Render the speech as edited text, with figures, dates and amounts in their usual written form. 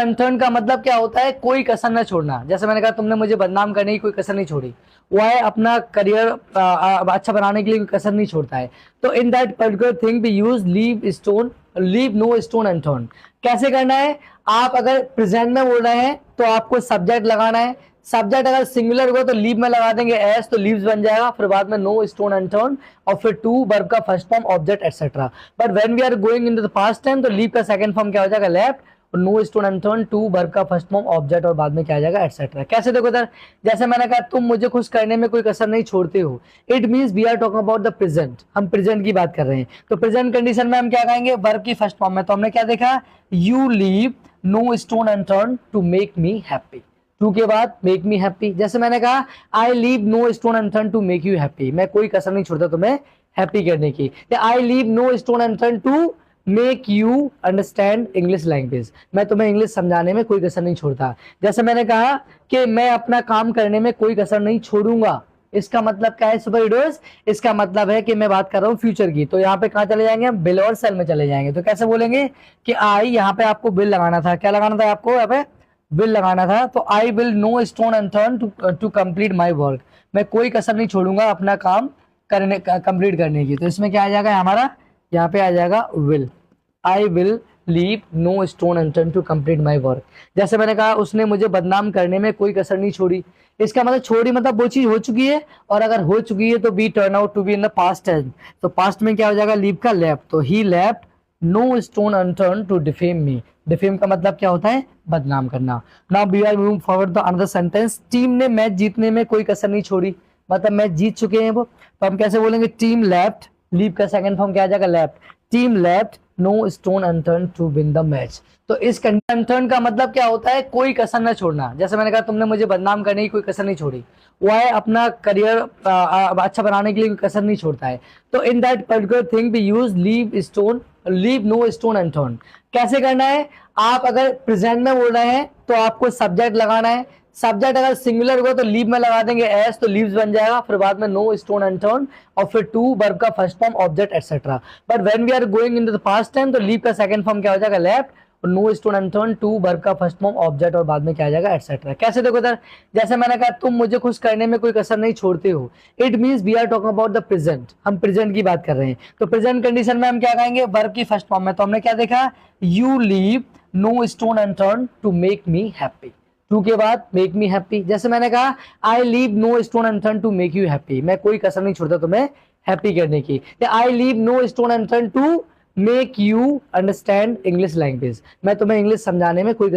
अनथर्न का मतलब क्या होता है, कोई कसर न छोड़ना। जैसे मैंने कहा तुमने मुझे बदनाम करने की कोई कसर नहीं छोड़ी। वाई अपना करियर अच्छा बनाने के लिए कोई कसर नहीं छोड़ता है। तो in that particular thing we use leave no stone unturned. कैसे करना है, आप अगर प्रेजेंट में बोल रहे हैं तो आपको सब्जेक्ट लगाना है। सब्जेक्ट अगर सिंगुलर होगा तो लीव में लगा देंगे एस, तो लीव्स बन जाएगा, फिर बाद में नो स्टोन अनटर्न, और फिर टू वर्ब का first form object etcetera. But when we are going into the past time तो लीव का सेकंड फॉर्म क्या हो जाएगा, left, no stone unturned, to verb का फर्स्ट फॉर्म ऑब्जेक्ट, और बाद में क्या आ जाएगा, एटसेट्रा। कैसे देखो इधर, जैसे मैंने कहा तुम मुझे खुश करने में कोई कसर नहीं छोड़ते हो। It means we are talking about the present, हम प्रेजेंट की बात कर रहे हैं। तो प्रेजेंट कंडीशन में हम क्या कहेंगे, वर्ब की फर्स्ट फॉर्म में। तो हमने क्या देखा, you leave no stone unturned to make me happy. To के बाद मेक मी हैप्पी। जैसे मैंने कहा I leave no stone unturned to make you happy, मैं कोई कसर नहीं छोड़ता तुम्हें हैप्पी करने की। I leave no stone unturned to make you understand English language, मैं तुम्हें इंग्लिश समझाने में कोई कसर नहीं छोड़ता। जैसे मैंने कहा कि मैं अपना काम करने में कोई कसर नहीं छोड़ूंगा, इसका मतलब क्या है सुपर हीरोज, इसका मतलब है कि मैं बात कर रहा हूँ फ्यूचर की। तो यहाँ पे कहाँ चले जाएंगे हम, बिल और सेल में चले जाएंगे। तो कैसे बोलेंगे कि आई, यहाँ पे आपको बिल लगाना था, क्या लगाना था आपको, यहाँ पे विल लगाना था। तो I will no stone unturned to complete my work, मैं कोई कसर नहीं छोड़ूंगा अपना काम करने कंप्लीट करने की। तो इसमें क्या आ जाएगा हमारा, यहाँ पे आ जाएगा will. I will leave no stone unturned to complete my work. जैसे मैंने कहा उसने मुझे बदनाम करने में कोई कसर नहीं छोड़ी, इसका मतलब छोड़ी मतलब वो चीज हो चुकी है, और अगर हो चुकी है तो be turn out to be in the past tense. तो पास्ट में क्या हो जाएगा, लीव का लेफ्ट, तो he left no stone unturned to defame me. Defame का मतलब क्या होता है, बदनाम करना। Now we are moving forward the another sentence, team ने मैच जीतने में कोई कसर नहीं छोड़ी, मतलब मैच जीत चुके हैं वो। तो हम कैसे बोलेंगे, टीम लेफ्ट, लीव का सेकंड फॉर्म क्या आ जाएगा, left, team left no stone unturned to win the match. तो इस अनटर्न का मतलब क्या होता है, कोई कसर न छोड़ना। जैसे मैंने कहा तुमने मुझे बदनाम करने की कोई कसर नहीं छोड़ी। वाई अपना करियर अच्छा बनाने के लिए कोई कसर नहीं छोड़ता है। तो in that particular thing we use leave no stone unturned. कैसे करना है, आप अगर प्रेजेंट में बोल रहे हैं तो आपको सब्जेक्ट लगाना है। सब्जेक्ट अगर सिंगुलर होगा तो लीव में लगा देंगे एस, तो लीव्स बन जाएगा, फिर बाद में नो स्टोन अनटर्न, और फिर टू वर्ब का first form object etcetera. But when we are going into the past time तो लीव का सेकंड फॉर्म क्या हो जाएगा, left, no stone unturned, to verb का फर्स्ट फॉर्म ऑब्जेक्ट, और बाद में क्या आ जाएगा, एटसेट्रा। कैसे देखो इधर, जैसे मैंने कहा तुम मुझे खुश करने में कोई कसर नहीं छोड़ते हो। It means we are talking about the present, हम प्रेजेंट की बात कर रहे हैं। तो प्रेजेंट कंडीशन में हम क्या कहेंगे, वर्ब की फर्स्ट फॉर्म में। तो हमने क्या देखा, you leave no stone unturned to make me happy. To के बाद मेक मी हैप्पी। जैसे मैंने कहा I leave no stone unturned to make you happy, मैं कोई कसर नहीं छोड़ता तुम्हें हैप्पी करने की। I leave no stone unturned to make you understand English language, मैं तुम्हें इंग्लिश समझाने में कोई